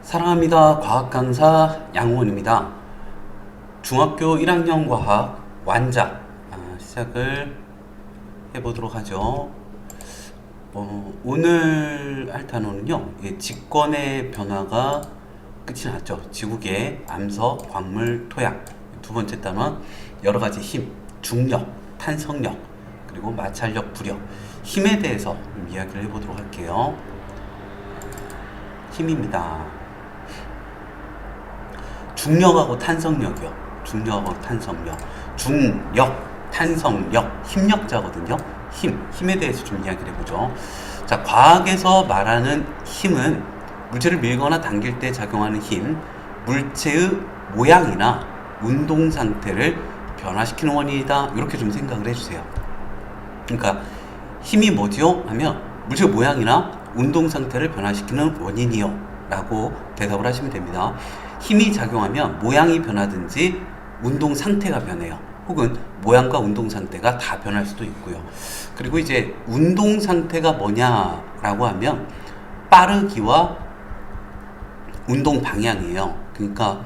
사랑합니다. 과학 강사 양원입니다. 중학교 1학년 과학 완작 시작을 해보도록 하죠. 오늘 할 단어는요, 직권의 변화가 끝이 났죠. 지구계, 암석, 광물, 토양. 두 번째 단어, 여러 가지 힘, 중력, 탄성력, 그리고 마찰력, 부력. 힘에 대해서 이야기를 해보도록 할게요. 힘입니다. 중력하고 탄성력이요. 중력하고 탄성력. 중력, 탄성력, 힘력자거든요. 힘에 대해서 좀 이야기를 해보죠. 자, 과학에서 말하는 힘은 물체를 밀거나 당길 때 작용하는 힘, 물체의 모양이나 운동 상태를 변화시키는 원인이다. 이렇게 좀 생각을 해주세요. 그러니까 힘이 뭐지요? 하면 물체의 모양이나 운동 상태를 변화시키는 원인이요. 라고 대답을 하시면 됩니다. 힘이 작용하면 모양이 변하든지 운동 상태가 변해요. 혹은 모양과 운동 상태가 다 변할 수도 있고요. 그리고 이제 운동 상태가 뭐냐라고 하면 빠르기와 운동 방향이에요. 그러니까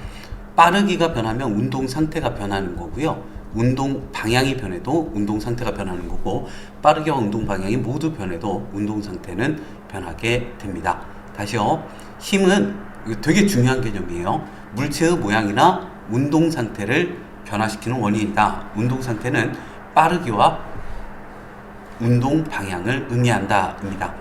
빠르기가 변하면 운동 상태가 변하는 거고요. 운동 방향이 변해도 운동 상태가 변하는 거고, 빠르기와 운동 방향이 모두 변해도 운동 상태는 변하게 됩니다. 다시요. 힘은 이거 되게 중요한 개념이에요. 물체의 모양이나 운동 상태를 변화시키는 원인이다. 운동 상태는 빠르기와 운동 방향을 의미한다입니다.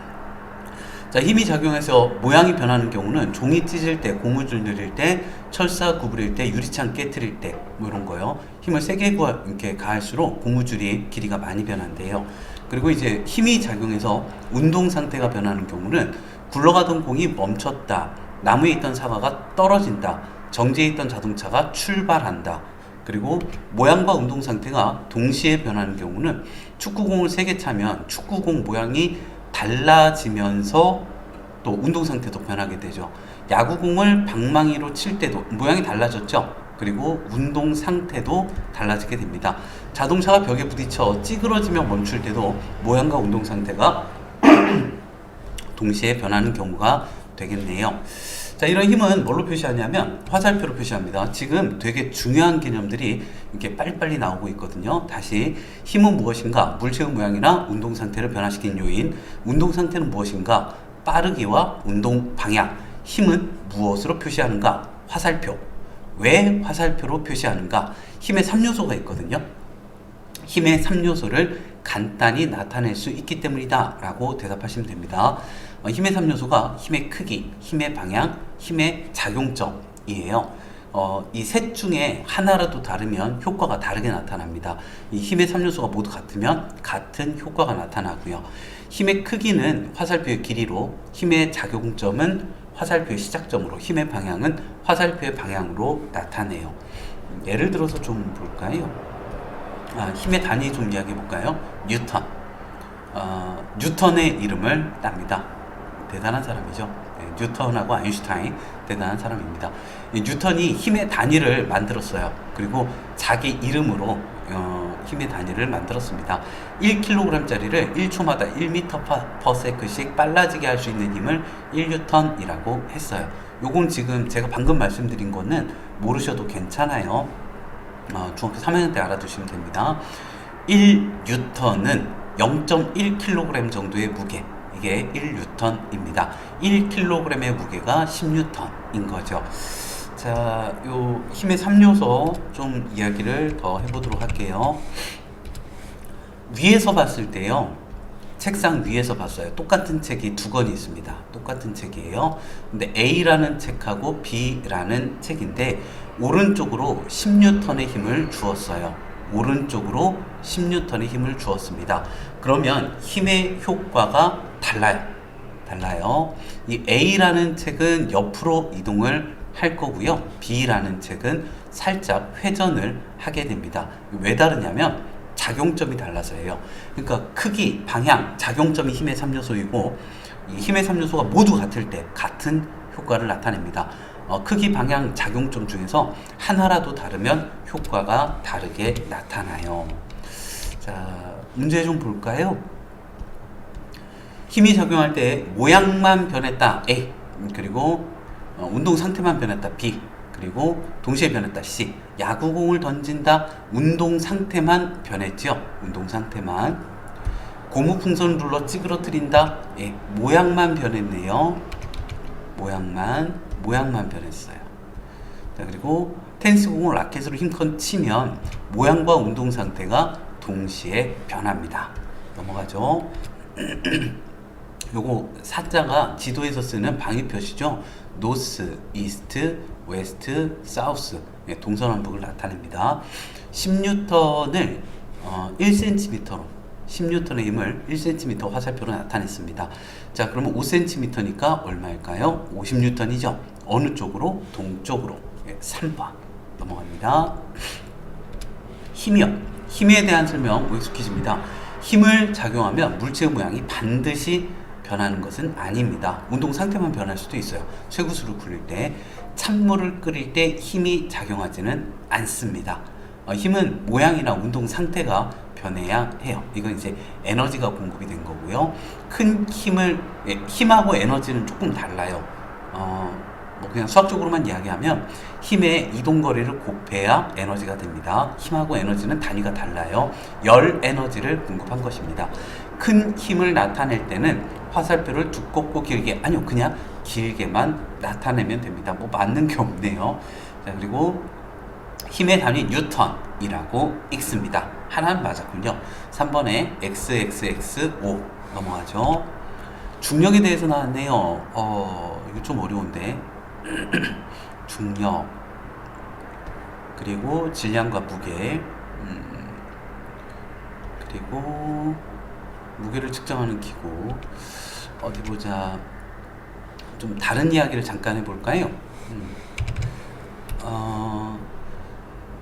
자, 힘이 작용해서 모양이 변하는 경우는 종이 찢을 때, 고무줄 늘릴 때, 철사 구부릴 때, 유리창 깨트릴 때, 뭐 이런 거요. 힘을 세게 이렇게 가할수록 고무줄이 길이가 많이 변한대요. 그리고 이제 힘이 작용해서 운동 상태가 변하는 경우는 굴러가던 공이 멈췄다, 나무에 있던 사과가 떨어진다, 정지해 있던 자동차가 출발한다. 그리고 모양과 운동 상태가 동시에 변하는 경우는 축구공을 세게 차면 축구공 모양이 달라지면서 또 운동 상태도 변하게 되죠. 야구공을 방망이로 칠 때도 모양이 달라졌죠. 그리고 운동 상태도 달라지게 됩니다. 자동차가 벽에 부딪혀 찌그러지며 멈출 때도 모양과 운동 상태가 동시에 변하는 경우가 되겠네요. 자, 이런 힘은 뭘로 표시하냐면 화살표로 표시합니다. 지금 되게 중요한 개념들이 이렇게 빨리빨리 나오고 있거든요. 다시, 힘은 무엇인가? 물체의 모양이나 운동 상태를 변화시키는 요인. 운동 상태는 무엇인가? 빠르기와 운동 방향. 힘은 무엇으로 표시하는가? 화살표. 왜 화살표로 표시하는가? 힘의 3요소가 있거든요. 힘의 3요소를 간단히 나타낼 수 있기 때문이다 라고 대답하시면 됩니다. 힘의 3요소가 힘의 크기, 힘의 방향, 힘의 작용점이에요. 이 셋 중에 하나라도 다르면 효과가 다르게 나타납니다. 이 힘의 3요소가 모두 같으면 같은 효과가 나타나고요. 힘의 크기는 화살표의 길이로, 힘의 작용점은 화살표의 시작점으로, 힘의 방향은 화살표의 방향으로 나타내요. 예를 들어서 좀 볼까요? 힘의 단위 좀 이야기해 볼까요? 뉴턴. 뉴턴의 이름을 땁니다. 대단한 사람이죠. 네, 뉴턴하고 아인슈타인, 대단한 사람입니다. 뉴턴이 힘의 단위를 만들었어요. 그리고 자기 이름으로 힘의 단위를 만들었습니다. 1kg짜리를 1초마다 1m/s씩 빨라지게 할 수 있는 힘을 1뉴턴이라고 했어요. 요건 지금 제가 방금 말씀드린 거는 모르셔도 괜찮아요. 중학교 3학년 때 알아두시면 됩니다. 1뉴턴은 0.1kg 정도의 무게, 이게 1뉴턴입니다. 1kg의 무게가 10뉴턴인 거죠. 자, 요 힘의 3요소 좀 이야기를 더 해보도록 할게요. 위에서 봤을 때요, 책상 위에서 봤어요. 똑같은 책이 두 권이 있습니다. 똑같은 책이에요. 근데 A라는 책하고 B라는 책인데 오른쪽으로 10뉴턴의 힘을 주었어요. 오른쪽으로 10뉴턴의 힘을 주었습니다. 그러면 힘의 효과가 달라요. 이 A라는 책은 옆으로 이동을 할 거고요. B라는 책은 살짝 회전을 하게 됩니다. 왜 다르냐면 작용점이 달라서예요. 그러니까 크기, 방향, 작용점이 힘의 3요소이고 이 힘의 3요소가 모두 같을 때 같은 효과를 나타냅니다. 크기, 방향, 작용점 중에서 하나라도 다르면 효과가 다르게 나타나요. 자, 문제 좀 볼까요? 힘이 작용할 때 모양만 변했다. A. 그리고 운동 상태만 변했다 B, 그리고 동시에 변했다 C. 야구공을 던진다. 운동 상태만 변했죠. 운동 상태만. 고무풍선을 눌러 찌그러뜨린다. 예, 모양만 변했네요. 모양만 변했어요. 자, 그리고 테니스공을 라켓으로 힘껏 치면 모양과 운동 상태가 동시에 변합니다. 넘어가죠. 요거 사자가 지도에서 쓰는 방위 표시죠. 노스, 이스트, 웨스트, 사우스. 네, 동서남북을 나타냅니다. 10N을 1cm로 10N의 힘을 1cm 화살표로 나타냈습니다. 자, 그러면 5cm니까 얼마일까요? 50N이죠. 어느 쪽으로? 동쪽으로. 네, 3번 넘어갑니다. 힘이요. 힘에 대한 설명 OX 퀴즈입니다. 힘을 작용하면 물체의 모양이 반드시 변하는 것은 아닙니다. 운동 상태만 변할 수도 있어요. 쇠구슬을 굴릴 때, 찬물을 끓일 때 힘이 작용하지는 않습니다. 힘은 모양이나 운동 상태가 변해야 해요. 이건 이제 에너지가 공급이 된 거고요. 큰 힘을, 힘하고 에너지는 조금 달라요. 뭐 그냥 수학적으로만 이야기하면 힘의 이동거리를 곱해야 에너지가 됩니다. 힘하고 에너지는 단위가 달라요. 열 에너지를 공급한 것입니다. 큰 힘을 나타낼 때는 화살표를 두껍고 길게, 아니요, 그냥 길게만 나타내면 됩니다. 뭐 맞는 게 없네요. 자, 그리고 힘의 단위 뉴턴이라고 읽습니다. 하나는 맞았군요. 3번에 XXX5 넘어가죠. 중력에 대해서 나왔네요. 이거 좀 어려운데. 중력, 그리고 질량과 무게, 그리고 무게를 측정하는 기구. 어디 보자. 좀 다른 이야기를 잠깐 해볼까요?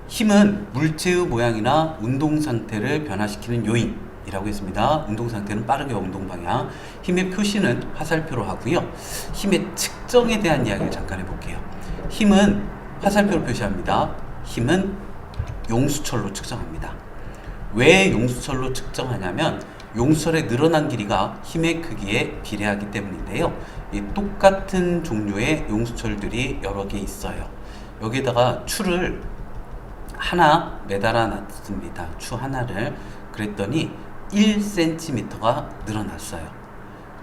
힘은 물체의 모양이나 운동 상태를 변화시키는 요인이라고 했습니다. 운동 상태는 빠르게 운동 방향, 힘의 표시는 화살표로 하고요. 힘의 측정에 대한 이야기를 잠깐 해볼게요. 힘은 화살표로 표시합니다. 힘은 용수철로 측정합니다. 왜 용수철로 측정하냐면 용수철의 늘어난 길이가 힘의 크기에 비례하기 때문인데요. 이 똑같은 종류의 용수철들이 여러 개 있어요. 여기에다가 추를 하나 매달아 놨습니다. 추 하나를. 그랬더니 1cm가 늘어났어요.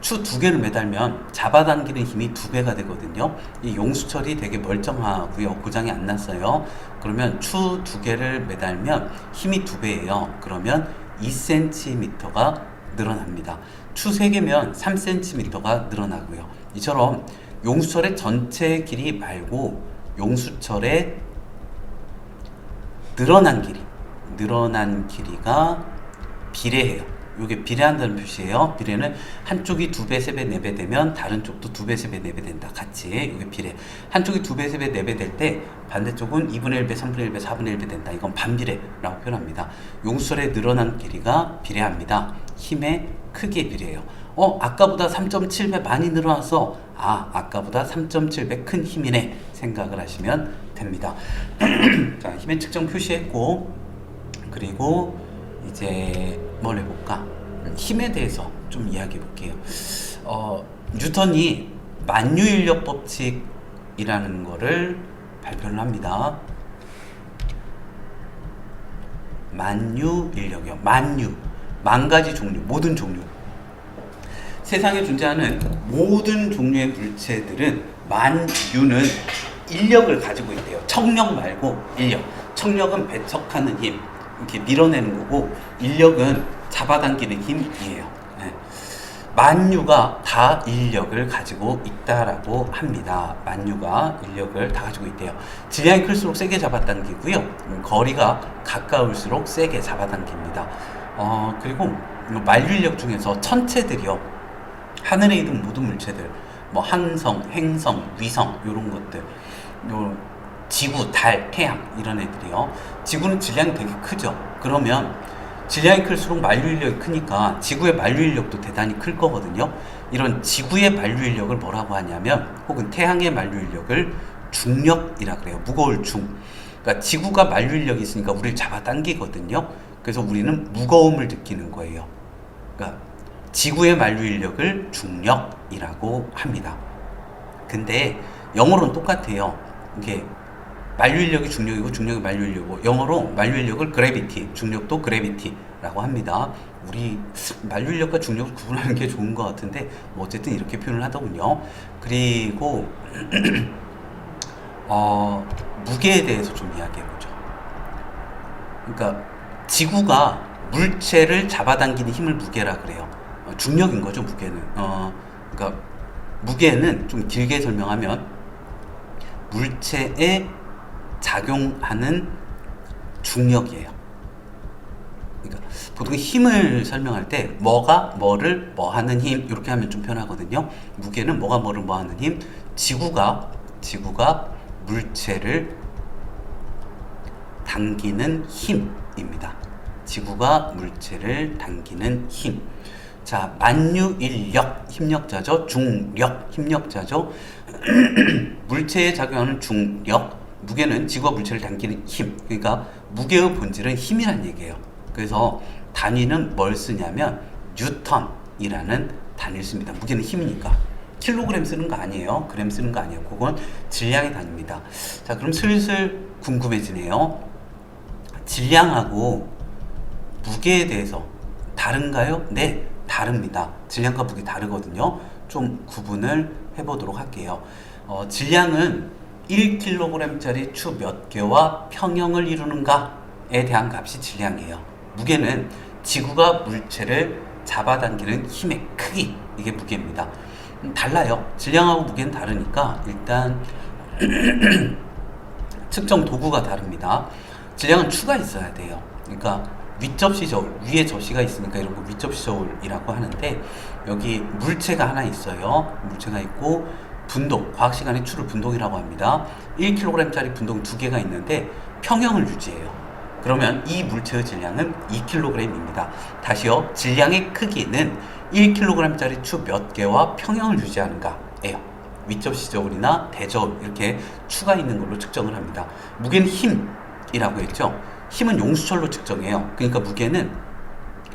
추 두 개를 매달면 잡아당기는 힘이 2배가 되거든요. 이 용수철이 되게 멀쩡하고요. 고장이 안 났어요. 그러면 추 두 개를 매달면 힘이 2배예요. 그러면 2cm가 늘어납니다. 추 3개면 3cm가 늘어나고요. 이처럼 용수철의 전체 길이 말고 용수철의 늘어난 길이가 비례해요. 이게 비례한다는 표시예요. 비례는 한쪽이 2배, 3배, 4배 되면 다른 쪽도 2배, 3배, 4배 된다. 같이 이게 비례. 한쪽이 2배, 3배, 4배 될 때 반대쪽은 2분의 1배, 3분의 1배, 4분의 1배 된다. 이건 반비례라고 표현합니다. 용수철의 늘어난 길이가 비례합니다. 힘의 크기에 비례해요. 아까보다 3.7배 많이 늘어났어. 아까보다 3.7배 큰 힘이네. 생각을 하시면 됩니다. 자, 힘의 측정 표시했고, 그리고 이제 뭘 해볼까? 힘에 대해서 좀 이야기해 볼게요. 뉴턴이 만유인력 법칙이라는 거를 발표를 합니다. 만유인력이요. 만 가지 종류, 모든 종류. 세상에 존재하는 모든 종류의 물체들은 만유는 인력을 가지고 있대요. 청력 말고 인력. 청력은 배척하는 힘, 이렇게 밀어내는 거고, 인력은 잡아당기는 힘이에요. 네. 만유가 다 인력을 가지고 있다라고 합니다. 만유가 인력을 다 가지고 있대요. 질량이 클수록 세게 잡아당기고요. 거리가 가까울수록 세게 잡아당깁니다. 그리고 만유인력 중에서 천체들이요. 하늘에 있는 모든 물체들, 뭐 항성, 행성, 위성 이런 것들, 지구, 달, 태양 이런 애들이요. 지구는 질량이 되게 크죠. 그러면 질량이 클수록 만유인력이 크니까 지구의 만유인력도 대단히 클 거거든요. 이런 지구의 만유인력을 뭐라고 하냐면, 혹은 태양의 만유인력을 중력이라 그래요. 무거울 중. 그러니까 지구가 만유인력이 있으니까 우리를 잡아당기거든요. 그래서 우리는 무거움을 느끼는 거예요. 그러니까 지구의 만유인력을 중력이라고 합니다. 근데 영어로는 똑같아요. 이게 만류인력이 중력이고 중력이 만류인력이고, 영어로 만류인력을 gravity, 중력도 gravity라고 합니다. 우리 만류인력과 중력을 구분하는 게 좋은 것 같은데 뭐 어쨌든 이렇게 표현을 하더군요. 그리고 무게에 대해서 좀 이야기해보죠. 그러니까 지구가 물체를 잡아당기는 힘을 무게라 그래요. 중력인 거죠, 무게는. 그러니까 무게는 좀 길게 설명하면 물체에 작용하는 중력이에요. 그러니까 보통 힘을 설명할 때 뭐가 뭐를 뭐 하는 힘 이렇게 하면 좀 편하거든요. 무게는 뭐가 뭐를 뭐 하는 힘, 지구가 물체를 당기는 힘입니다. 지구가 물체를 당기는 힘. 자, 만유인력, 힘력자죠. 중력, 힘력자죠. 물체에 작용하는 중력, 무게는 지구와 물체를 당기는 힘. 그러니까 무게의 본질은 힘이란 얘기예요. 그래서 단위는 뭘 쓰냐면 뉴턴이라는 단위를 씁니다. 무게는 힘이니까. 킬로그램 쓰는 거 아니에요. 그램 쓰는 거 아니에요. 그건 질량의 단위입니다. 자, 그럼 슬슬 궁금해지네요. 질량하고 무게에 대해서 다른가요? 네, 다릅니다. 질량과 무게 다르거든요. 좀 구분을 해보도록 할게요. 질량은 1kg짜리 추 몇 개와 평형을 이루는가에 대한 값이 질량이에요. 무게는 지구가 물체를 잡아당기는 힘의 크기, 이게 무게입니다. 달라요. 질량하고 무게는 다르니까 일단 측정 도구가 다릅니다. 질량은 추가 있어야 돼요. 그러니까 윗접시 저울, 위에 접시가 있으니까 이런 거 윗접시 저울이라고 하는데, 여기 물체가 하나 있어요. 물체가 있고 분동, 과학 시간에 추를 분동이라고 합니다. 1kg짜리 분동 2개가 있는데 평형을 유지해요. 그러면 이 물체의 질량은 2kg입니다. 다시요, 질량의 크기는 1kg짜리 추 몇 개와 평형을 유지하는가예요. 윗접시 저울이나 대저울 이렇게 추가 있는 걸로 측정을 합니다. 무게는 힘이라고 했죠. 힘은 용수철로 측정해요. 그러니까 무게는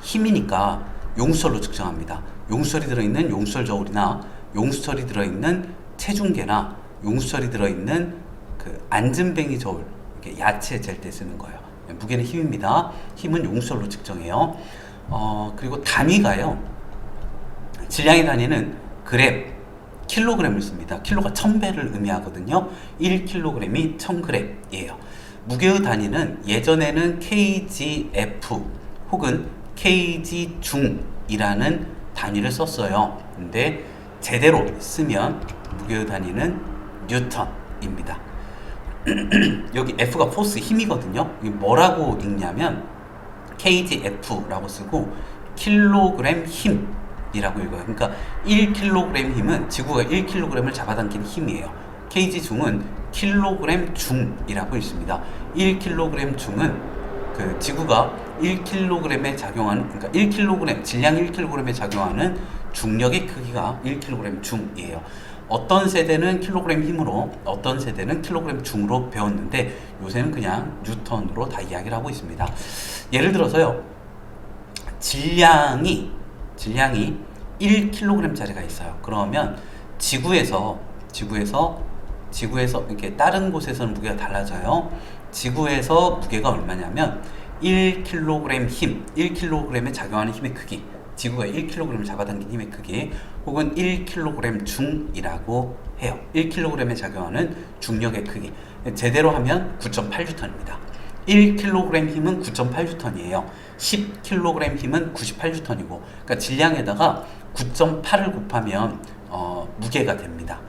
힘이니까 용수철로 측정합니다. 용수철이 들어있는 용수철 저울이나 용수철이 들어있는 체중계나 용수철이 들어있는 그 안전뱅이 저울, 이렇게 야채 잴 때 쓰는 거예요. 무게는 힘입니다. 힘은 용수철로 측정해요. 그리고 단위가요. 질량의 단위는 그램, 킬로그램을 씁니다. 킬로가 1000배를 의미하거든요. 1kg이 1000g이에요. 무게의 단위는 예전에는 kgf 혹은 kg중이라는 단위를 썼어요. 근데 제대로 쓰면 무게의 단위는 뉴턴입니다. 여기 F가 포스, 힘이거든요. 이게 뭐라고 읽냐면 kgf라고 쓰고 킬로그램 힘이라고 읽어요. 그러니까 1kg 힘은 지구가 1kg을 잡아당기는 힘이에요. kg중은 킬로그램 중이라고 읽습니다. 1kg 중은 그 지구가 1kg에 작용하는, 그러니까 1kg, 질량 1kg에 작용하는 중력의 크기가 1kg 중이에요. 어떤 세대는 킬로그램 힘으로, 어떤 세대는 킬로그램 중으로 배웠는데 요새는 그냥 뉴턴으로 다 이야기를 하고 있습니다. 예를 들어서요, 질량이 1kg짜리가 있어요. 그러면 지구에서 이렇게 다른 곳에서는 무게가 달라져요. 지구에서 무게가 얼마냐면 1kg 힘, 1kg에 작용하는 힘의 크기, 지구가 1kg을 잡아당긴 힘의 크기, 혹은 1kg 중이라고 해요. 1kg에 작용하는 중력의 크기. 제대로 하면 9.8N입니다. 1kg 힘은 9.8N이에요. 10kg 힘은 98N이고, 그러니까 질량에다가 9.8을 곱하면 무게가 됩니다.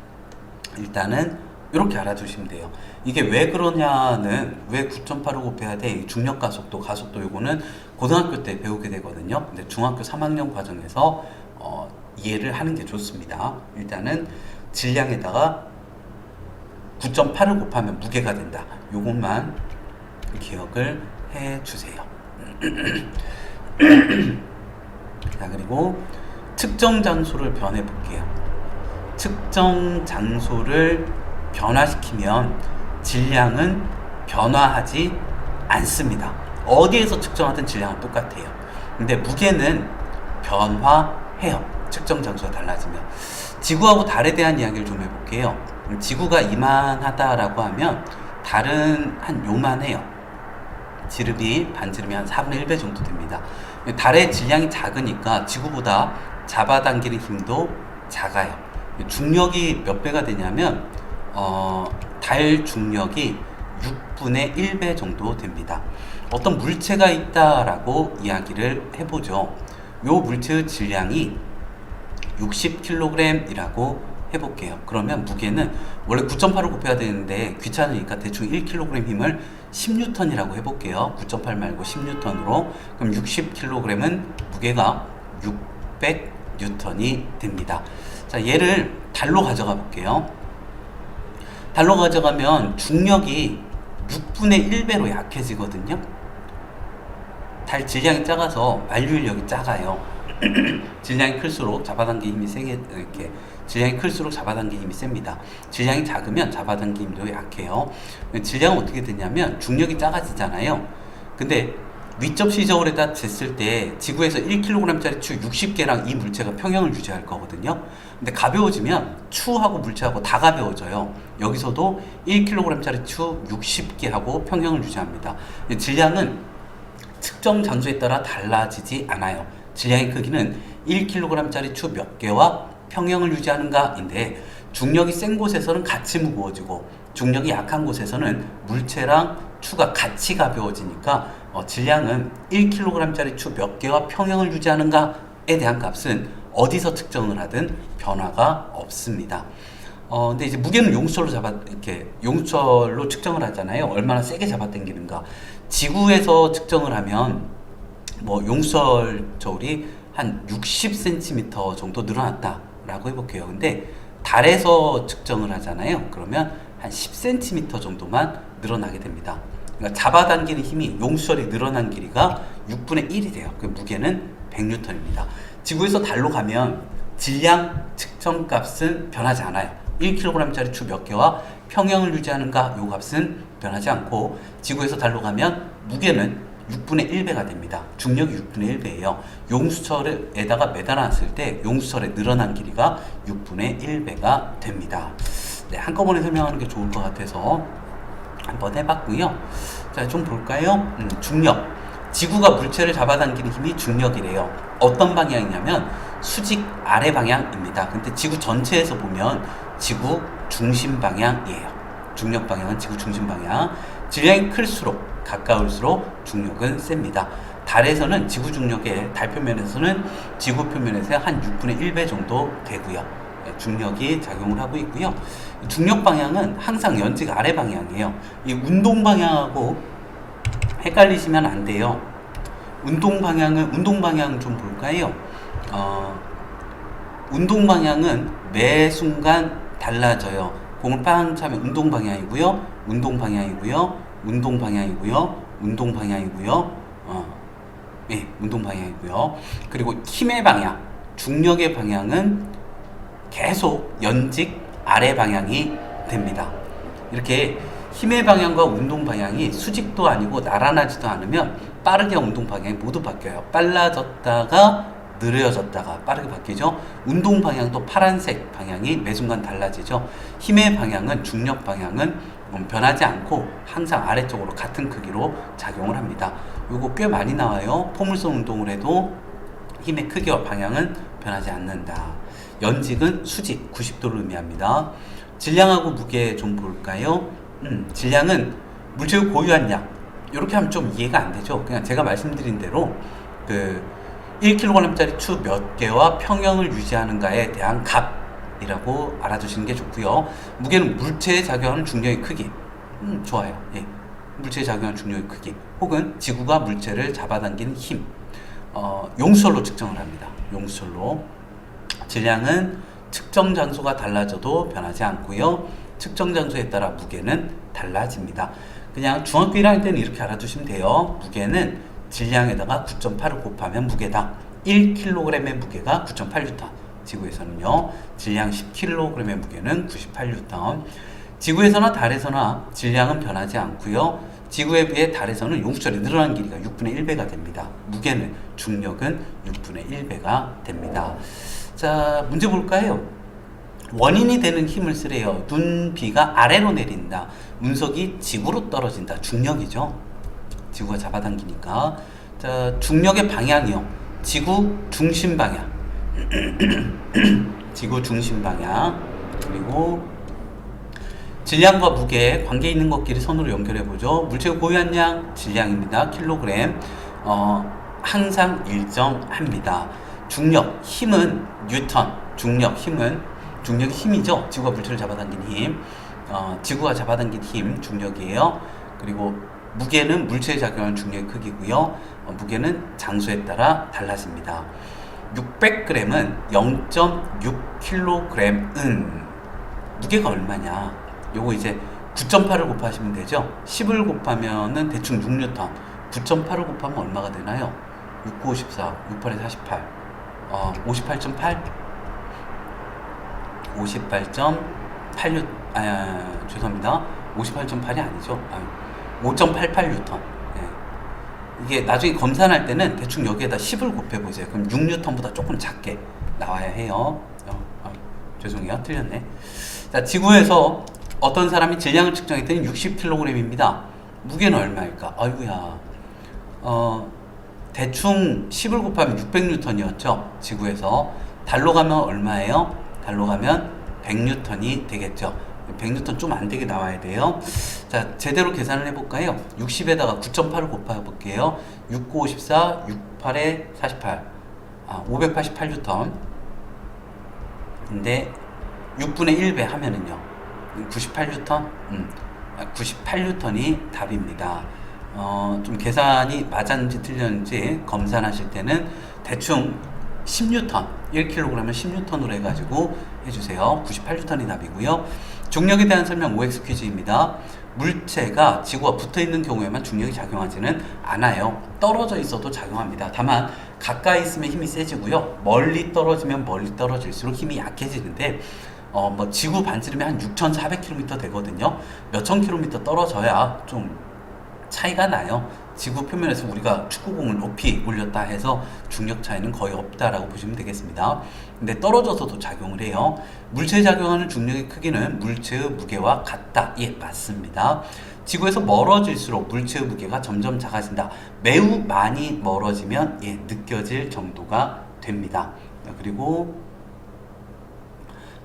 일단은 이렇게 알아두시면 돼요. 이게 왜 그러냐는, 왜 9.8을 곱해야 돼? 중력 가속도, 요거는 고등학교 때 배우게 되거든요. 근데 중학교 3학년 과정에서 이해를 하는 게 좋습니다. 일단은 질량에다가 9.8을 곱하면 무게가 된다. 요것만 기억을 해 주세요. 자, 그리고 측정 장소를 변해 볼게요. 측정 장소를 변화시키면 질량은 변화하지 않습니다. 어디에서 측정하든 질량은 똑같아요. 근데 무게는 변화해요. 측정 장소가 달라지면. 지구하고 달에 대한 이야기를 좀 해볼게요. 지구가 이만하다라고 하면 달은 한 요만해요. 지름이 반지름이 한 4분의 1배 정도 됩니다. 달의 질량이 작으니까 지구보다 잡아당기는 힘도 작아요. 중력이 몇 배가 되냐면 달 중력이 6분의 1배 정도 됩니다. 어떤 물체가 있다라고 이야기를 해보죠. 요 물체의 질량이 60kg이라고 해볼게요. 그러면 무게는 원래 9.8을 곱해야 되는데 귀찮으니까 대충 1kg 힘을 10N이라고 해볼게요. 9.8 말고 10N으로. 그럼 60kg은 무게가 600N이 됩니다. 자, 얘를 달로 가져가 볼게요. 달로 가져가면 중력이 6분의 1배로 약해지거든요. 달 질량이 작아서 만류인력이 작아요. 질량이 클수록 잡아당기는 힘이 세게, 이렇게 질량이 클수록 잡아당기는 힘이 셉니다. 질량이 작으면 잡아당기는 힘도 약해요. 질량은 어떻게 되냐면 중력이 작아지잖아요. 근데 위접 시저울에다 쟀을 때 지구에서 1kg짜리 추 60개랑 이 물체가 평형을 유지할 거거든요. 근데 가벼워지면 추하고 물체하고 다 가벼워져요. 여기서도 1kg짜리 추 60개하고 평형을 유지합니다. 질량은 측정 장소에 따라 달라지지 않아요. 질량의 크기는 1kg짜리 추 몇 개와 평형을 유지하는가인데, 중력이 센 곳에서는 같이 무거워지고 중력이 약한 곳에서는 물체랑 추가 같이 가벼워지니까 질량은 1kg짜리 추 몇 개와 평형을 유지하는가에 대한 값은 어디서 측정을 하든 변화가 없습니다. 근데 이제 무게는 용수철로 이렇게 용수철로 측정을 하잖아요. 얼마나 세게 잡아당기는가. 지구에서 측정을 하면 뭐 용수철 저울이 한 60cm 정도 늘어났다라고 해볼게요. 근데 달에서 측정을 하잖아요. 그러면 한 10cm 정도만 늘어나게 됩니다. 그러니까 잡아당기는 힘이 용수철이 늘어난 길이가 6분의 1이 돼요. 그 무게는 100N입니다. 지구에서 달로 가면 질량 측정 값은 변하지 않아요. 1kg짜리 추 몇 개와 평형을 유지하는가, 요 값은 변하지 않고, 지구에서 달로 가면 무게는 6분의 1배가 됩니다. 중력이 6분의 1배예요. 용수철에다가 매달아놨을 때 용수철의 늘어난 길이가 6분의 1배가 됩니다. 네, 한꺼번에 설명하는 게 좋을 것 같아서 한번 해봤고요. 자, 좀 볼까요? 중력. 지구가 물체를 잡아당기는 힘이 중력이래요. 어떤 방향이냐면 수직 아래 방향입니다. 근데 지구 전체에서 보면 지구 중심 방향이에요. 중력 방향은 지구 중심 방향. 질량이 클수록 가까울수록 중력은 셉니다. 달에서는 지구 중력의 달 표면에서는 지구 표면에서 한 6분의 1배 정도 되고요. 중력이 작용을 하고 있고요. 중력 방향은 항상 연직 아래 방향이에요. 이 운동 방향하고 헷갈리시면 안 돼요. 운동 방향 좀 볼까요? 운동 방향은 매 순간 달라져요. 공을 빵 차면 운동 방향이고요. 운동 방향이고요. 운동 방향이고요. 운동 방향이고요. 예, 운동 방향이고요. 그리고 힘의 방향, 중력의 방향은 계속 연직 아래 방향이 됩니다. 이렇게 힘의 방향과 운동 방향이 수직도 아니고 나란하지도 않으면 빠르게 운동 방향이 모두 바뀌어요. 빨라졌다가 느려졌다가 빠르게 바뀌죠. 운동 방향도 파란색 방향이 매 순간 달라지죠. 힘의 방향은, 중력 방향은 변하지 않고 항상 아래쪽으로 같은 크기로 작용을 합니다. 요거 꽤 많이 나와요. 포물선 운동을 해도 힘의 크기와 방향은 변하지 않는다. 연직은 수직 90도를 의미합니다. 질량하고 무게 좀 볼까요? 질량은 물체의 고유한 양. 이렇게 하면 좀 이해가 안 되죠. 그냥 제가 말씀드린 대로 1kg짜리 추 몇 개와 평형을 유지하는가에 대한 값이라고 알아두시는 게 좋고요. 무게는 물체에 작용하는 중력의 크기. 좋아요. 예. 물체에 작용하는 중력의 크기. 혹은 지구가 물체를 잡아당기는 힘. 용수철로 측정을 합니다. 용수철로. 질량은 측정 장소가 달라져도 변하지 않고요. 측정 장소에 따라 무게는 달라집니다. 그냥 중학교 1학년 때는 이렇게 알아두시면 돼요. 무게는 질량에다가 9.8을 곱하면 무게다. 1kg의 무게가 9.8N. 지구에서는요. 질량 10kg의 무게는 98N. 지구에서나 달에서나 질량은 변하지 않고요. 지구에 비해 달에서는 용수철이 늘어난 길이가 6분의 1배가 됩니다. 무게는, 중력은 6분의 1배가 됩니다. 자, 문제 볼까요? 원인이 되는 힘을 쓰래요. 눈, 비가 아래로 내린다. 운석이 지구로 떨어진다. 중력이죠. 지구가 잡아당기니까. 자, 중력의 방향이요. 지구 중심 방향. 지구 중심 방향. 그리고 질량과 무게 관계 있는 것끼리 선으로 연결해 보죠. 물체의 고유한 양 질량입니다. 킬로그램. 항상 일정합니다. 중력 힘은 뉴턴. 중력이 힘이죠. 지구가 물체를 잡아당긴 힘. 지구가 잡아당긴 힘 중력이에요. 그리고 무게는 물체에 작용하는 중력의 크기고요. 무게는 장소에 따라 달라집니다. 600g은 0.6kg은 무게가 얼마냐? 요거 이제 9.8을 곱하시면 되죠. 10을 곱하면은 대충 6N. 9.8을 곱하면 얼마가 되나요? 6, 9, 54, 6, 8에 48. 58.8? 58.8N. 죄송합니다. 58.8이 아니죠. 5.88N. 이게 나중에 검산할 때는 대충 여기에다 10을 곱해보세요. 그럼 6N보다 조금 작게 나와야 해요. 죄송해요. 틀렸네. 자, 지구에서 어떤 사람이 질량을 측정했더니 60kg입니다. 무게는 얼마일까? 아이고야. 대충 10을 곱하면 600N이었죠. 지구에서. 달로 가면 얼마예요? 달로 가면 100N이 되겠죠. 100N 좀 안 되게 나와야 돼요. 자, 제대로 계산을 해볼까요? 60에다가 9.8을 곱해볼게요. 6, 9, 54, 6, 8에 48. 588N. 근데 6분의 1배 하면은요. 98N? 98N이 답입니다. 좀 계산이 맞았는지 틀렸는지 검산하실 때는 대충 10N, 1kg을 10N으로 해가지고 해주세요. 98N이 답이고요. 중력에 대한 설명 OX 퀴즈입니다. 물체가 지구와 붙어있는 경우에만 중력이 작용하지는 않아요. 떨어져 있어도 작용합니다. 다만 가까이 있으면 힘이 세지고요. 멀리 떨어지면 멀리 떨어질수록 힘이 약해지는데 지구 반지름이 한 6,400km 되거든요. 몇천 킬로미터 떨어져야 좀 차이가 나요. 지구 표면에서 우리가 축구공을 높이 올렸다 해서 중력 차이는 거의 없다라고 보시면 되겠습니다. 근데 떨어져서도 작용을 해요. 물체에 작용하는 중력의 크기는 물체의 무게와 같다. 예, 맞습니다. 지구에서 멀어질수록 물체의 무게가 점점 작아진다. 매우 많이 멀어지면 예, 느껴질 정도가 됩니다. 그리고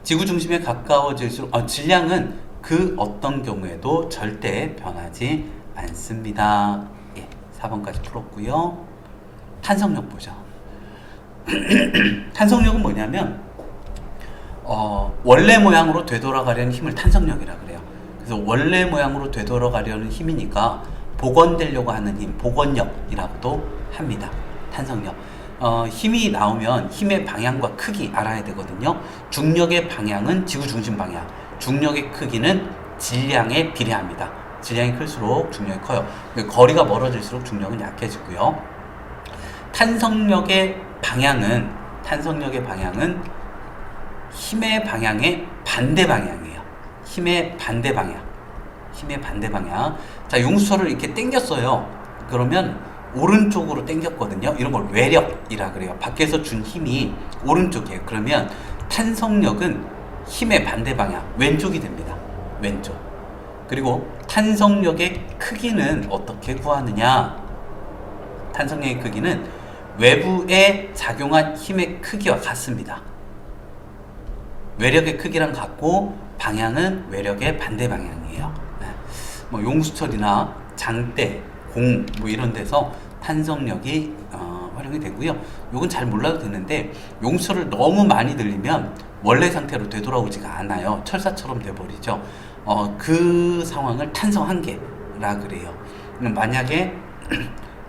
지구 중심에 가까워질수록 질량은 그 어떤 경우에도 절대 변하지 않습니다. 예, 4번까지 풀었고요. 탄성력 보죠. 탄성력은 뭐냐면 원래 모양으로 되돌아가려는 힘을 탄성력이라 그래요. 그래서 원래 모양으로 되돌아가려는 힘이니까 복원되려고 하는 힘, 복원력이라고도 합니다. 탄성력. 힘이 나오면 힘의 방향과 크기 알아야 되거든요. 중력의 방향은 지구 중심 방향, 중력의 크기는 질량에 비례합니다. 질량이 클수록 중력이 커요. 거리가 멀어질수록 중력은 약해지고요. 탄성력의 방향은 힘의 방향의 반대 방향이에요. 힘의 반대 방향. 자, 용수철을 이렇게 당겼어요. 그러면 오른쪽으로 당겼거든요. 이런 걸 외력이라 그래요. 밖에서 준 힘이 오른쪽이에요. 그러면 탄성력은 힘의 반대 방향, 왼쪽이 됩니다. 왼쪽. 그리고 탄성력의 크기는 어떻게 구하느냐? 탄성력의 크기는 외부에 작용한 힘의 크기와 같습니다. 외력의 크기랑 같고 방향은 외력의 반대 방향이에요. 용수철이나 장대, 공 이런 데서 탄성력이 활용이 되고요. 이건 잘 몰라도 되는데 용수철을 너무 많이 들리면 원래 상태로 되돌아오지가 않아요. 철사처럼 돼버리죠. 그 상황을 탄성 한계라 그래요. 만약에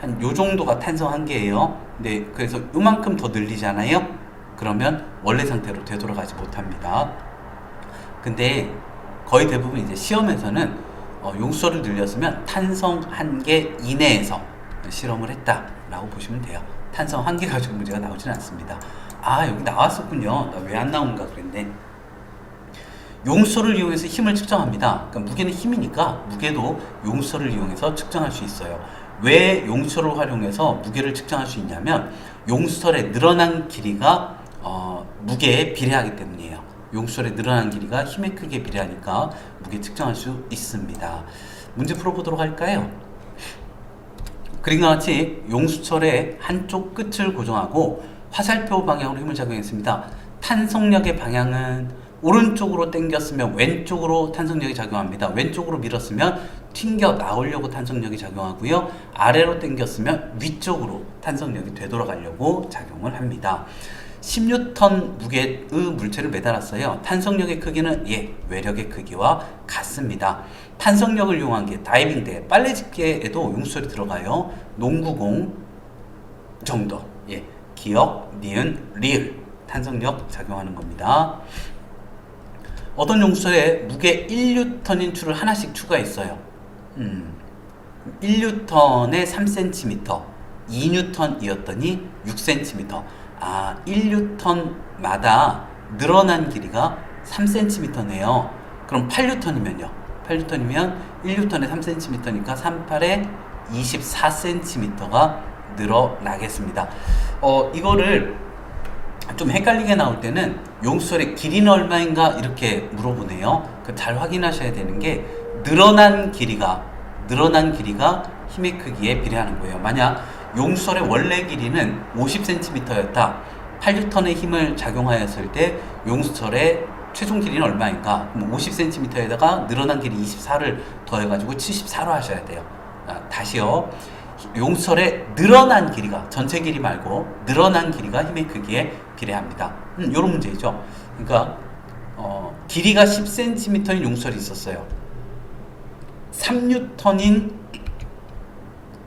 한 요 정도가 탄성 한계예요. 근데 그래서 요만큼 더 늘리잖아요. 그러면 원래 상태로 되돌아가지 못합니다. 근데 거의 대부분 이제 시험에서는 용수철을 늘렸으면 탄성 한계 이내에서 실험을 했다라고 보시면 돼요. 탄성 한계 가지고 문제가 나오지는 않습니다. 여기 나왔었군요. 나 왜 안 나오는가 그랬는데 용수철을 이용해서 힘을 측정합니다. 그러니까 무게는 힘이니까 무게도 용수철을 이용해서 측정할 수 있어요. 왜 용수철을 활용해서 무게를 측정할 수 있냐면 용수철의 늘어난 길이가 무게에 비례하기 때문이에요. 용수철의 늘어난 길이가 힘의 크기에 비례하니까 무게 측정할 수 있습니다. 문제 풀어보도록 할까요? 그림과 같이 용수철의 한쪽 끝을 고정하고 화살표 방향으로 힘을 작용했습니다. 탄성력의 방향은 오른쪽으로 당겼으면 왼쪽으로 탄성력이 작용합니다. 왼쪽으로 밀었으면 튕겨 나오려고 탄성력이 작용하고요. 아래로 당겼으면 위쪽으로 탄성력이 되돌아가려고 작용을 합니다. 10N 무게의 물체를 매달았어요. 탄성력의 크기는 외력의 크기와 같습니다. 탄성력을 이용한 게 다이빙대, 빨래집게에도 용수철이 들어가요. 농구공 정도. 기역, 니은, 리을 탄성력 작용하는 겁니다. 어떤 용수철에 무게 1N인 줄을 하나씩 추가했어요. 1N에 3cm, 2N이었더니 6cm. 1N마다 늘어난 길이가 3cm네요. 그럼 8N이면요. 8N이면 1N에 3cm니까 38에 24cm가 늘어나겠습니다. 이거를 좀 헷갈리게 나올 때는 용수철의 길이는 얼마인가 이렇게 물어보네요. 잘 확인하셔야 되는 게 늘어난 길이가 힘의 크기에 비례하는 거예요. 만약 용수철의 원래 길이는 50cm였다. 8N의 힘을 작용하였을 때 용수철의 최종 길이는 얼마인가? 그럼 50cm에다가 늘어난 길이 24를 더해가지고 74로 하셔야 돼요. 다시요. 용수철의 늘어난 길이가, 전체 길이 말고 늘어난 길이가 힘의 크기에 비례합니다. 요런 문제이죠. 그러니까 길이가 10cm인 용수철이 있었어요. 3N인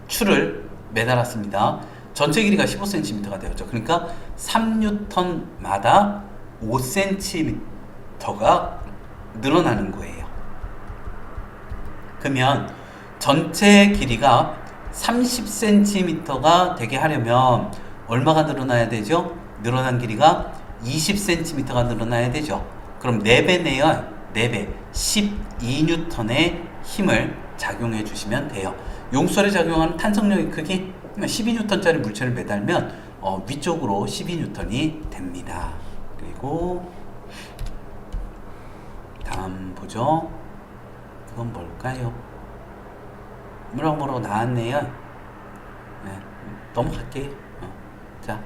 추를 매달았습니다. 전체 길이가 15cm가 되었죠. 그러니까 3N마다 5cm가 늘어나는 거예요. 그러면 전체 길이가 30cm가 되게 하려면 얼마가 늘어나야 되죠? 늘어난 길이가 20cm가 늘어나야 되죠. 그럼 4배네요. 4배. 12N의 힘을 작용해 주시면 돼요. 용수철에 작용하는 탄성력의 크기 12N짜리 물체를 매달면 위쪽으로 12N이 됩니다. 그리고 다음 보죠. 그건 뭘까요? 뭐라고 나왔네요. 넘어갈게요. 자,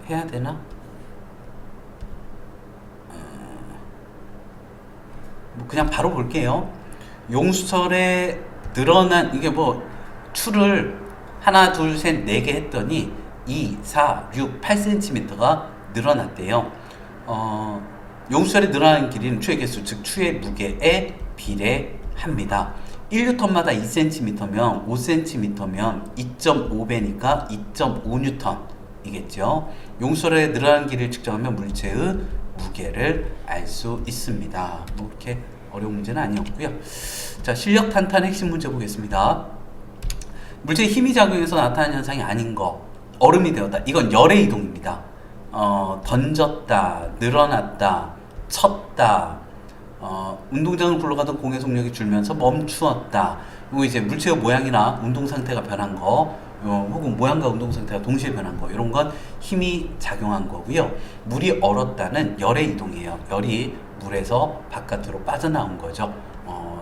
해야 되나? 그냥 바로 볼게요. 용수철에 늘어난 이게 추를 하나, 둘, 셋, 4개 했더니 2, 4, 6, 8cm가 늘어났대요. 용수철에 늘어난 길이는 추의 개수, 즉 추의 무게에 비례합니다. 1N마다 2cm면 5cm면 2.5배니까 2.5N이겠죠. 용수철에 늘어난 길이를 측정하면 물체의 무게를 알 수 있습니다. 그렇게 어려운 문제는 아니었고요. 자, 실력 탄탄 핵심 문제 보겠습니다. 물체의 힘이 작용해서 나타나는 현상이 아닌 거. 얼음이 되었다. 이건 열의 이동입니다. 던졌다, 늘어났다, 쳤다, 운동장을 굴러가던 공의 속력이 줄면서 멈추었다. 그리고 이제 물체의 모양이나 운동 상태가 변한 거, 혹은 모양과 운동 상태가 동시에 변한 거, 이런 건 힘이 작용한 거고요. 물이 얼었다는 열의 이동이에요. 열이 물에서 바깥으로 빠져나온 거죠.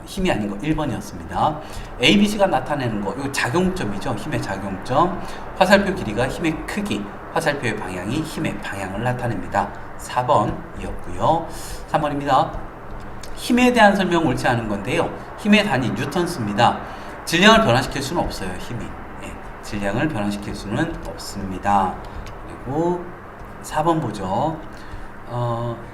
힘이 아닌 거 1번이었습니다. A, B, C가 나타내는 거, 이거 작용점이죠. 힘의 작용점. 화살표 길이가 힘의 크기, 화살표의 방향이 힘의 방향을 나타냅니다. 4번이었고요. 3번입니다. 힘에 대한 설명 옳지 않은 건데요. 힘의 단위 뉴턴스입니다. 질량을 변화시킬 수는 없어요. 힘이. 질량을 변화시킬 수는 없습니다. 그리고 4번 보죠.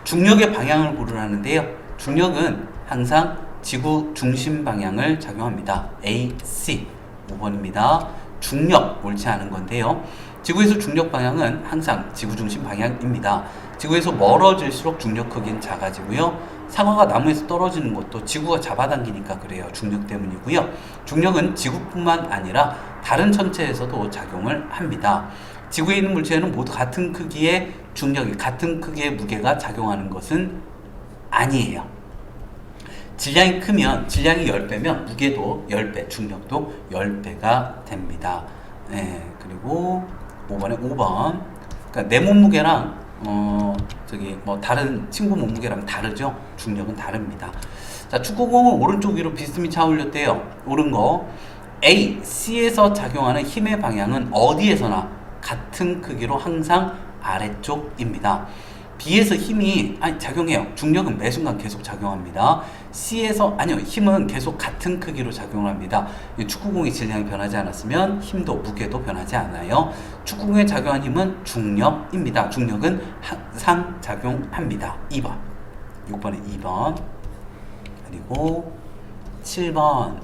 중력의 방향을 고르라는데요. 중력은 항상 지구 중심 방향을 작용합니다. A, C. 5번입니다. 중력 옳지 않은 건데요. 지구에서 중력 방향은 항상 지구 중심 방향입니다. 지구에서 멀어질수록 중력 크기는 작아지고요. 사과가 나무에서 떨어지는 것도 지구가 잡아당기니까 그래요. 중력 때문이고요. 중력은 지구뿐만 아니라 다른 천체에서도 작용을 합니다. 지구에 있는 물체에는 모두 같은 크기의 중력이, 같은 크기의 무게가 작용하는 것은 아니에요. 질량이 크면, 질량이 10배면 무게도 10배, 중력도 10배가 됩니다. 그리고 5번에 5번. 그러니까 내 몸무게랑 저기 뭐 다른 친구 몸무게랑 다르죠. 중력은 다릅니다. 자, 축구공을 오른쪽 위로 비스듬히 차 올렸대요. 옳은 거. A, C에서 작용하는 힘의 방향은 어디에서나 같은 크기로 항상 아래쪽입니다. B에서 힘이 작용해요. 중력은 매 순간 계속 작용합니다. C에서 힘은 계속 같은 크기로 작용합니다. 축구공의 질량이 변하지 않았으면 힘도 무게도 변하지 않아요. 축구공에 작용한 힘은 중력입니다. 중력은 항상 작용합니다. 2번. 6번에 2번. 그리고 7번.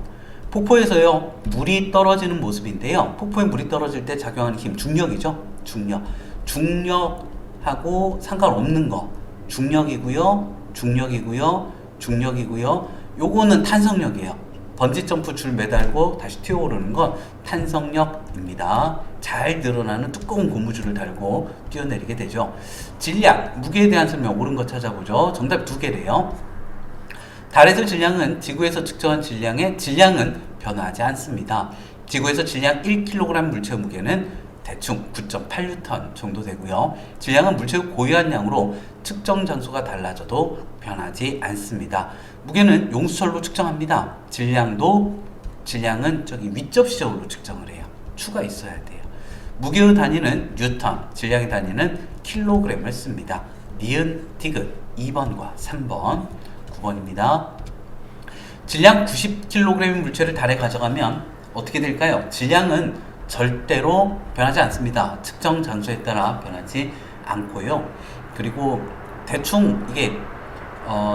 폭포에서요, 물이 떨어지는 모습인데요. 폭포에 물이 떨어질 때 작용하는 힘, 중력이죠. 중력. 중력하고 상관없는 거. 중력이고요. 중력이고요. 중력이고요. 요거는 탄성력이에요. 번지점프 줄 매달고 다시 튀어오르는 건 탄성력입니다. 잘 늘어나는 두꺼운 고무줄을 달고 뛰어내리게 되죠. 질량, 무게에 대한 설명 옳은 거 찾아보죠. 정답 2개래요. 달에서 질량은 지구에서 측정한 질량은 변화하지 않습니다. 지구에서 질량 1kg 물체 무게는 대충 9.8N 정도 되고요. 질량은 물체의 고유한 양으로 측정 장소가 달라져도 변하지 않습니다. 무게는 용수철로 측정합니다. 질량은 저기 윗접시적으로 측정을 해요. 추가 있어야 돼요. 무게의 단위는 뉴턴, 질량의 단위는 킬로그램을 씁니다. 니은, 디귿 2번과 3번. 9번입니다. 질량 90kg의 물체를 달에 가져가면 어떻게 될까요? 질량은 절대로 변하지 않습니다. 측정 장소에 따라 변하지 않고요. 그리고 대충 이게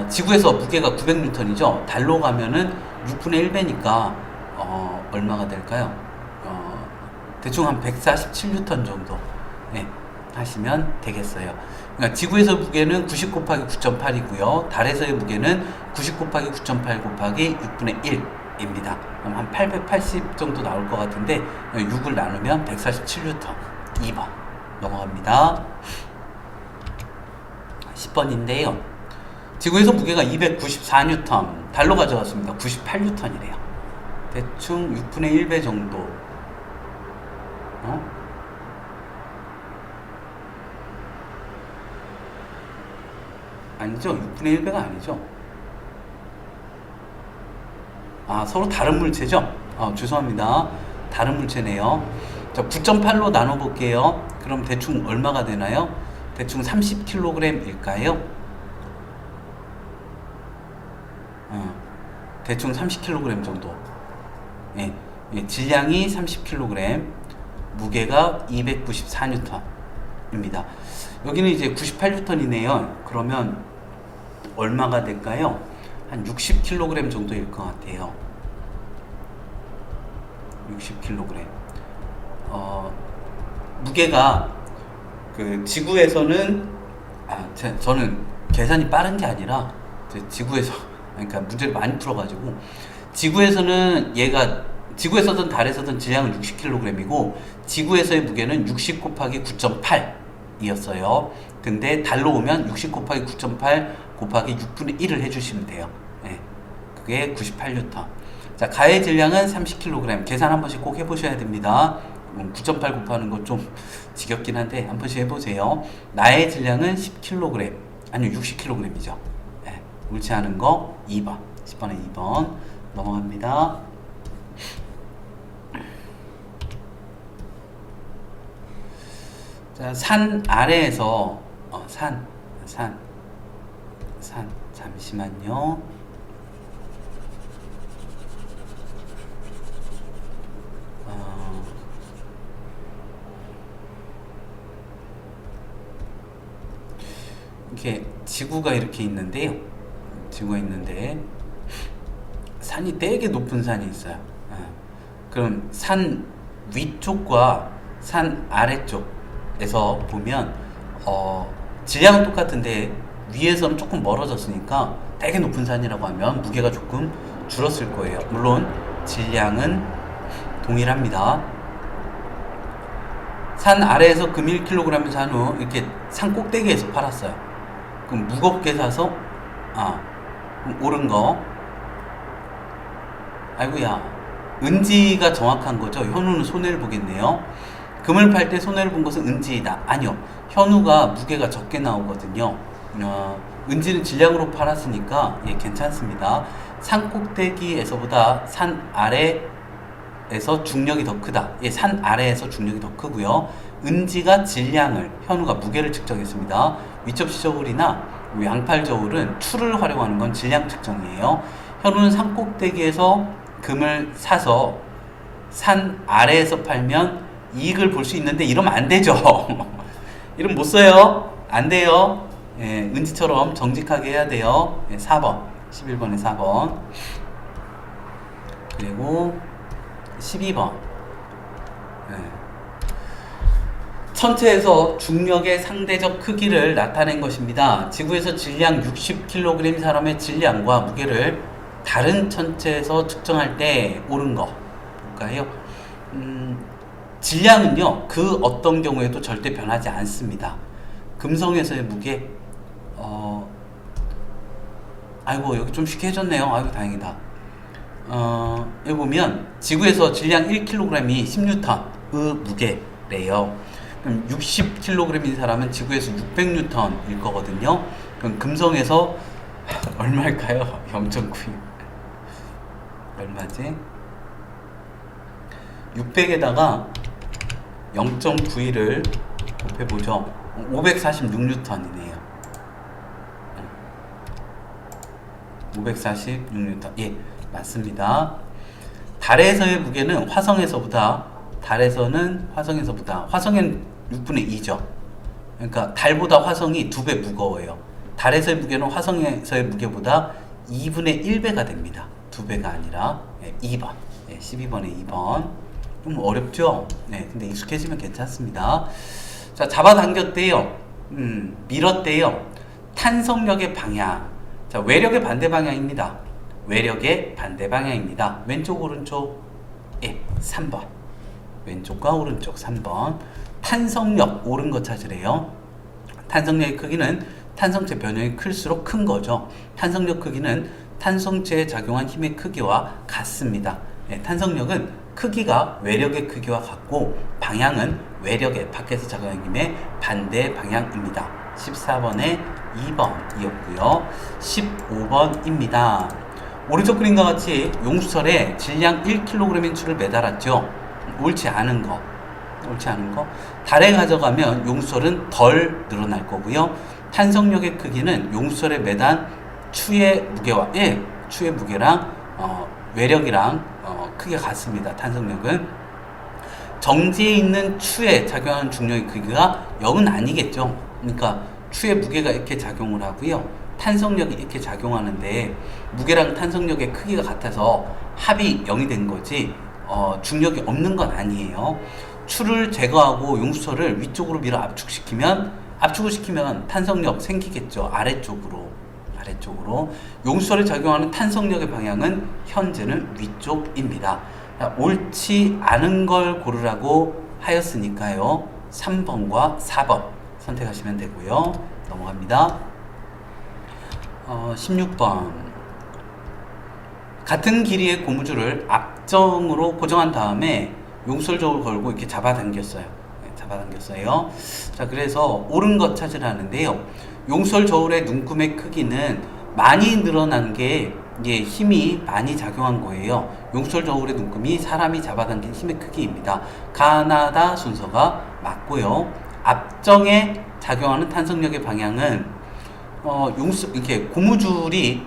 지구에서 무게가 900N이죠. 달로 가면은 6분의 1배니까 얼마가 될까요? 대충 한 147N 정도 하시면 되겠어요. 그러니까 지구에서 무게는 90 곱하기 9.8이고요. 달에서의 무게는 90 곱하기 9.8 곱하기 6분의 1입니다. 그럼 한 880 정도 나올 것 같은데 6을 나누면 147N. 2번 넘어갑니다. 10번인데요. 지구에서 무게가 294N, 달로 가져갔습니다. 98N이래요. 대충 6분의 1배 정도. 아니죠. 6분의 1배가 아니죠. 서로 다른 물체죠. 죄송합니다. 다른 물체네요. 자, 9.8로 나눠볼게요. 그럼 대충 얼마가 되나요? 대충 30kg일까요? 대충 30kg 정도. 질량이 30kg, 무게가 294N입니다. 여기는 이제 98N이네요. 그러면 얼마가 될까요? 한 60kg 정도일 것 같아요. 60kg. 무게가 그 지구에서는 저는 계산이 빠른 게 아니라 지구에서 그러니까 문제를 많이 풀어가지고 지구에서는 지구에서든 달에서든 질량은 60kg이고 지구에서의 무게는 60 곱하기 9.8이었어요. 근데 달로 오면 60 곱하기 9.8 곱하기 6분의 1을 해주시면 돼요. 그게 98N. 자, 가의 질량은 30kg. 계산 한 번씩 꼭 해보셔야 됩니다. 9.8 곱하는 거 좀 지겹긴 한데 한 번씩 해보세요. 나의 질량은 10kg. 아니요, 60kg이죠. 옳지 않은 거 2번. 10번에 2번 넘어갑니다. 자, 산 아래에서 산 잠시만요. 이렇게 지구가 이렇게 있는데요. 지구가 있는데 산이 되게 높은 산이 있어요. 그럼 산 위쪽과 산 아래쪽에서 보면 질량은 똑같은데 위에서는 조금 멀어졌으니까 되게 높은 산이라고 하면 무게가 조금 줄었을 거예요. 물론 질량은 동일합니다. 산 아래에서 금 1kg을 산 후 이렇게 산 꼭대기에서 팔았어요. 그럼 무겁게 사서 옳은 거. 아이고야, 은지가 정확한 거죠. 현우는 손해를 보겠네요. 금을 팔 때 손해를 본 것은 은지이다. 아니요. 현우가 무게가 적게 나오거든요. 은지는 질량으로 팔았으니까 예, 괜찮습니다. 산 꼭대기에서보다 산 아래에서 중력이 더 크다. 예, 산 아래에서 중력이 더 크고요. 은지가 질량을, 현우가 무게를 측정했습니다. 위접시 저울이나 양팔 저울은 추를 활용하는 건 질량 측정이에요. 현우는 산 꼭대기에서 금을 사서 산 아래에서 팔면 이익을 볼 수 있는데 이러면 안 되죠. 이러면 못 써요. 안 돼요. 예, 은지처럼 정직하게 해야 돼요. 예, 4번. 11번에 4번. 그리고 12번. 예. 천체에서 중력의 상대적 크기를 나타낸 것입니다. 지구에서 질량 60kg인 사람의 질량과 무게를 다른 천체에서 측정할 때 옳은 거 볼까요? 질량은요, 그 어떤 경우에도 절대 변하지 않습니다. 금성에서의 무게, 아이고, 여기 좀 쉽게 해줬네요. 아이고, 다행이다. 여기 보면, 지구에서 질량 1kg이 10N의 무게래요. 그럼 60kg인 사람은 지구에서 600N일 거거든요. 그럼 금성에서, 얼마일까요? 0.9. 얼마지? 600에다가 0.91을 곱해보죠. 546N이네요. 546N. 예, 맞습니다. 달에서의 무게는 화성에서보다, 화성엔 6분의 2죠. 그러니까 달보다 화성이 2배 무거워요. 달에서의 무게는 화성에서의 무게보다 2분의 1배가 됩니다. 2배가 아니라. 예, 2번. 예, 12번에 2번. 좀 어렵죠? 네, 근데 익숙해지면 괜찮습니다. 자, 잡아당겼대요. 밀었대요. 탄성력의 방향. 자, 외력의 반대 방향입니다. 외력의 반대 방향입니다. 왼쪽, 오른쪽? 예, 3번. 왼쪽과 오른쪽 3번. 탄성력, 옳은 거 찾으래요. 탄성력의 크기는 탄성체 변형이 클수록 큰 거죠. 탄성력 크기는 탄성체에 작용한 힘의 크기와 같습니다. 예, 탄성력은 크기가 외력의 크기와 같고 방향은 외력의 밖에서 작용한 힘의 반대 방향입니다. 14번에 2번이었고요. 15번입니다. 오른쪽 그림과 같이 용수철에 질량 1kg인 추를 매달았죠. 옳지 않은 거. 달에 가져가면 용수철은 덜 늘어날 거고요. 탄성력의 크기는 용수철에 매단 추의 무게와 추의 무게랑 외력이랑 크기가 같습니다. 탄성력은 정지에 있는 추에 작용하는 중력의 크기가 0은 아니겠죠. 그러니까 추의 무게가 이렇게 작용을 하고요. 탄성력이 이렇게 작용하는데 무게랑 탄성력의 크기가 같아서 합이 0이 된 거지 중력이 없는 건 아니에요. 추를 제거하고 용수철을 위쪽으로 밀어 압축을 시키면 탄성력 생기겠죠. 아래쪽으로. 용수철에 작용하는 탄성력의 방향은 현재는 위쪽입니다. 자, 옳지 않은 걸 고르라고 하였으니까요. 3번과 4번 선택하시면 되고요. 넘어갑니다. 16번. 같은 길이의 고무줄을 앞정으로 고정한 다음에 용설적으로 걸고 이렇게 잡아당겼어요. 자, 그래서 옳은 것 찾으라는데요. 용설 저울의 눈금의 크기는 많이 늘어난 게 힘이 많이 작용한 거예요. 용설 저울의 눈금이 사람이 잡아당긴 힘의 크기입니다. 가나다 순서가 맞고요. 앞정에 작용하는 탄성력의 방향은 이렇게 고무줄이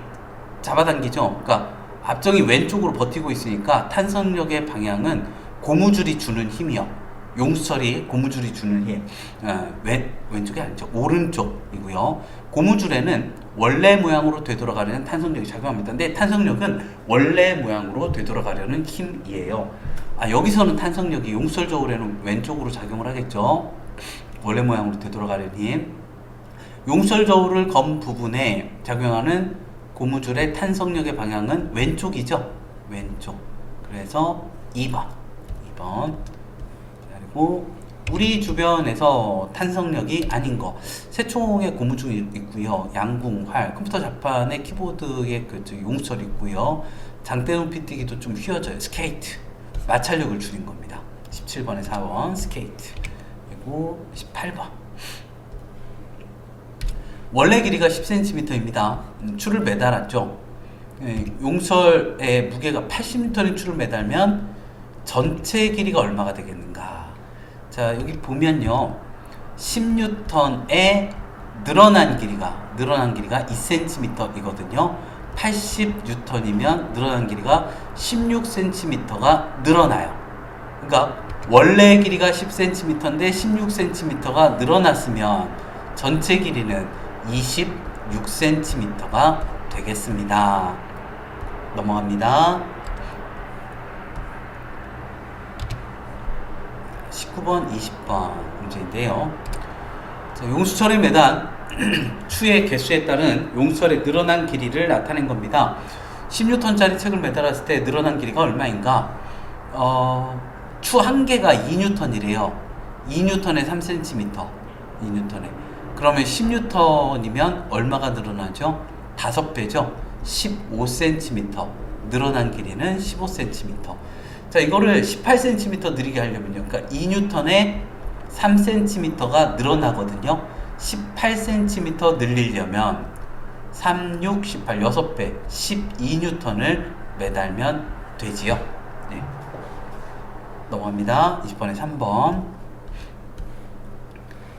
잡아당기죠. 그러니까 앞정이 왼쪽으로 버티고 있으니까 탄성력의 방향은 고무줄이 주는 힘이요. 용수철이 고무줄이 주는 힘, 왼쪽이 아니죠. 오른쪽이고요. 고무줄에는 원래 모양으로 되돌아가려는 탄성력이 작용합니다. 근데 탄성력은 원래 모양으로 되돌아가려는 힘이에요. 여기서는 탄성력이 용수철 저울에는 왼쪽으로 작용을 하겠죠. 원래 모양으로 되돌아가려는 힘. 용수철 저울을 검 부분에 작용하는 고무줄의 탄성력의 방향은 왼쪽이죠. 왼쪽. 그래서 2번. 그리고 우리 주변에서 탄성력이 아닌 거. 새총에 고무줄이 있고요. 양궁, 활, 컴퓨터 자판에 키보드에 용수철이 있고요. 장대 높이 뛰기도 좀 휘어져요. 스케이트. 마찰력을 줄인 겁니다. 17번에 4번 스케이트. 그리고 18번. 원래 길이가 10cm입니다. 줄을 매달았죠. 용설의 무게가 80N인 줄을 매달면 전체 길이가 얼마가 되겠는가. 자, 여기 보면요. 10N에 늘어난 길이가 2cm이거든요. 80N이면 늘어난 길이가 16cm가 늘어나요. 그러니까 원래 길이가 10cm인데 16cm가 늘어났으면 전체 길이는 26cm가 되겠습니다. 넘어갑니다. 19번, 20번 문제인데요. 자, 용수철에 매단 추의 개수에 따른 용수철의 늘어난 길이를 나타낸 겁니다. 10N짜리 책을 매달았을 때 늘어난 길이가 얼마인가? 추 한 개가 2N이래요. 2N에 3cm. 2N에. 그러면 10N이면 얼마가 늘어나죠? 5배죠. 15cm. 늘어난 길이는 15cm. 자, 이거를 18cm 느리게 하려면요. 그러니까 2N에 3cm가 늘어나거든요. 18cm 늘리려면 3, 6, 18, 6배, 12N을 매달면 되지요. 네. 넘어갑니다. 20번에 3번.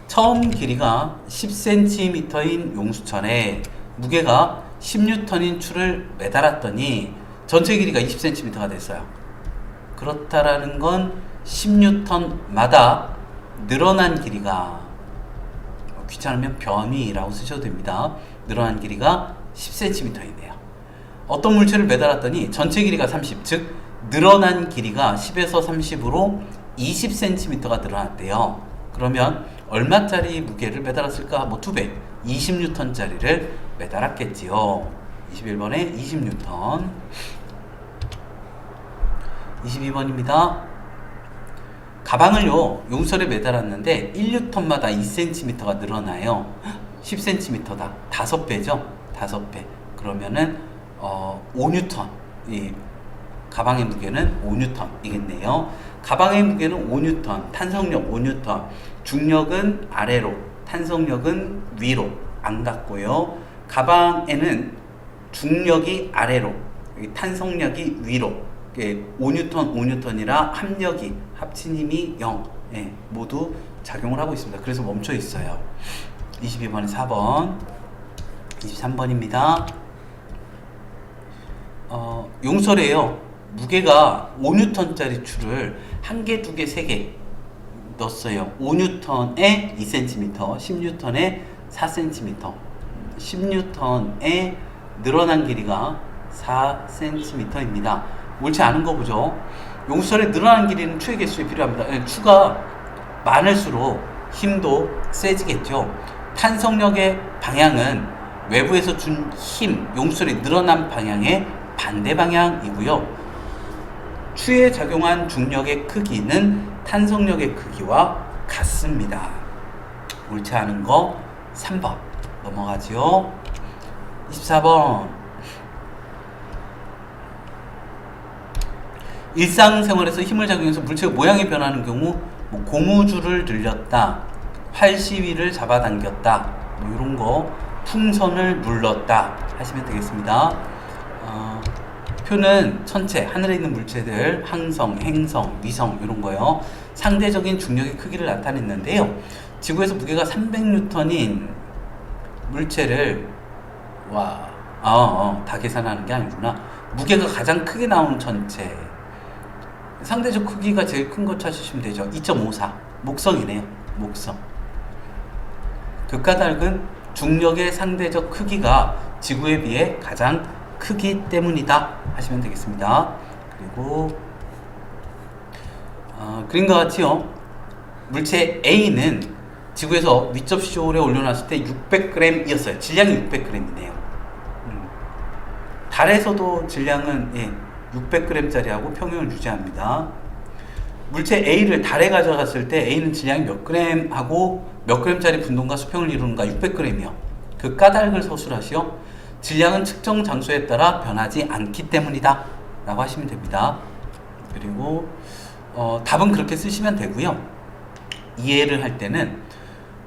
처음 길이가 10cm인 용수철에 무게가 10N인 추를 매달았더니 전체 길이가 20cm가 됐어요. 그렇다라는 건 10N마다 늘어난 길이가, 귀찮으면 변위라고 쓰셔도 됩니다. 늘어난 길이가 10cm이네요. 어떤 물체를 매달았더니 전체 길이가 30, 즉 늘어난 길이가 10에서 30으로 20cm가 늘어났대요. 그러면 얼마짜리 무게를 매달았을까? 뭐 2배, 20N짜리를 매달았겠지요. 21번에 20N. 22번입니다. 가방을요, 용설에 매달았는데 1N마다 2cm가 늘어나요. 10cm다. 5배죠? 5배. 그러면은 5N. 이 가방의 무게는 5N이겠네요. 가방의 무게는 5N, 탄성력 5N, 중력은 아래로, 탄성력은 위로 안 같고요. 가방에는 중력이 아래로, 탄성력이 위로, 5N, 5N이라 합력이, 합친 힘이 0, 예, 모두 작용을 하고 있습니다. 그래서 멈춰 있어요. 22번에 4번, 23번입니다. 용설에요. 무게가 5N짜리 줄을 1개, 2개, 3개 넣었어요. 5N에 2cm, 10N에 4cm, 10N에 늘어난 길이가 4cm입니다. 옳지 않은 거 보죠. 용수철에 늘어난 길이는 추의 개수에 필요합니다. 추가 많을수록 힘도 세지겠죠. 탄성력의 방향은 외부에서 준 힘, 용수철이 늘어난 방향의 반대 방향이고요. 추에 작용한 중력의 크기는 탄성력의 크기와 같습니다. 옳지 않은 거 3번 넘어가죠. 24번. 일상생활에서 힘을 작용해서 물체의 모양이 변하는 경우 고무줄을 늘렸다, 활시위를 잡아당겼다, 이런 거, 풍선을 눌렀다 하시면 되겠습니다. 표는 천체, 하늘에 있는 물체들, 항성, 행성, 위성 이런 거요. 상대적인 중력의 크기를 나타냈는데요. 지구에서 무게가 300N인 물체를 다 계산하는 게 아니구나. 무게가 가장 크게 나오는 천체. 상대적 크기가 제일 큰 거 찾으시면 되죠. 2.54. 목성이네요. 목성. 극과달근 중력의 상대적 크기가 지구에 비해 가장 크기 때문이다 하시면 되겠습니다. 그리고 그림과 같이요. 물체 A는 지구에서 윗접시홀에 올려놨을 때 600g이었어요. 질량이 600g이네요. 달에서도 질량은 600g짜리하고 평형을 유지합니다. 물체 A를 달에 가져갔을 때 A는 질량이 몇 g하고 몇 g짜리 분동과 수평을 이루는가? 600g이요. 그 까닭을 서술하시오. 질량은 측정 장소에 따라 변하지 않기 때문이다 라고 하시면 됩니다. 그리고 답은 그렇게 쓰시면 되고요. 이해를 할 때는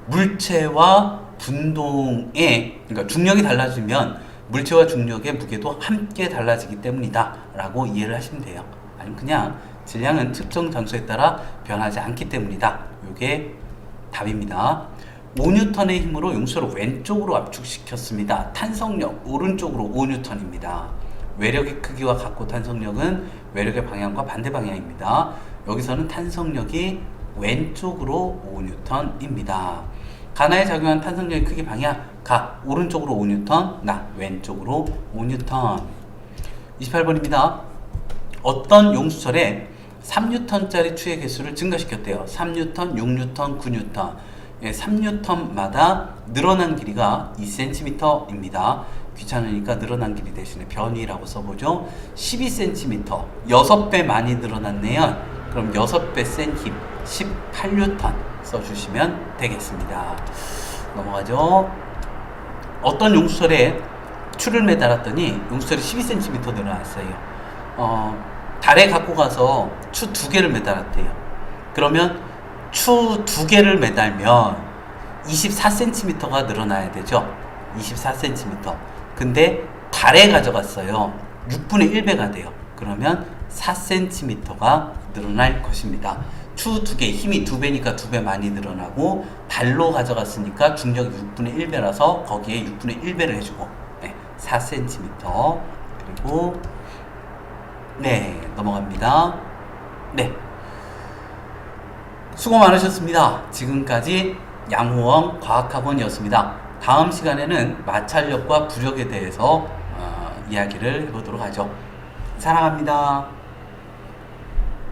물체와 분동의, 그러니까 중력이 달라지면 물체와 중력의 무게도 함께 달라지기 때문이다 라고 이해를 하시면 돼요. 아니면 그냥 질량은 특정 장소에 따라 변하지 않기 때문이다. 이게 답입니다. 5N의 힘으로 용수를 왼쪽으로 압축시켰습니다. 탄성력 오른쪽으로 5N입니다. 외력의 크기와 같고 탄성력은 외력의 방향과 반대 방향입니다. 여기서는 탄성력이 왼쪽으로 5N입니다. 가나에 작용한 탄성력의 크기 방향, 가 오른쪽으로 5N, 나 왼쪽으로 5N. 28번입니다. 어떤 용수철에 3N짜리 추의 개수를 증가시켰대요. 3N, 6N, 9N. 3N마다 늘어난 길이가 2cm입니다. 귀찮으니까 늘어난 길이 대신에 변위라고 써보죠. 12cm, 6배 많이 늘어났네요. 그럼 6배 센 힘, 18N 써주시면 되겠습니다. 넘어가죠. 어떤 용수철에 추를 매달았더니 용수철이 12cm 늘어났어요. 달에 갖고 가서 추 2개를 매달았대요. 그러면 추 2개를 매달면 24cm가 늘어나야 되죠. 24cm. 근데 달에 가져갔어요. 6분의 1배가 돼요. 그러면 4cm가 늘어날 것입니다. 추 2개, 힘이 2배니까 2배 많이 늘어나고, 달로 가져갔으니까 중력이 6분의 1배라서 거기에 6분의 1배를 해주고, 4cm. 그리고, 넘어갑니다. 수고 많으셨습니다. 지금까지 양호원 과학학원이었습니다. 다음 시간에는 마찰력과 부력에 대해서 이야기를 해보도록 하죠. 사랑합니다.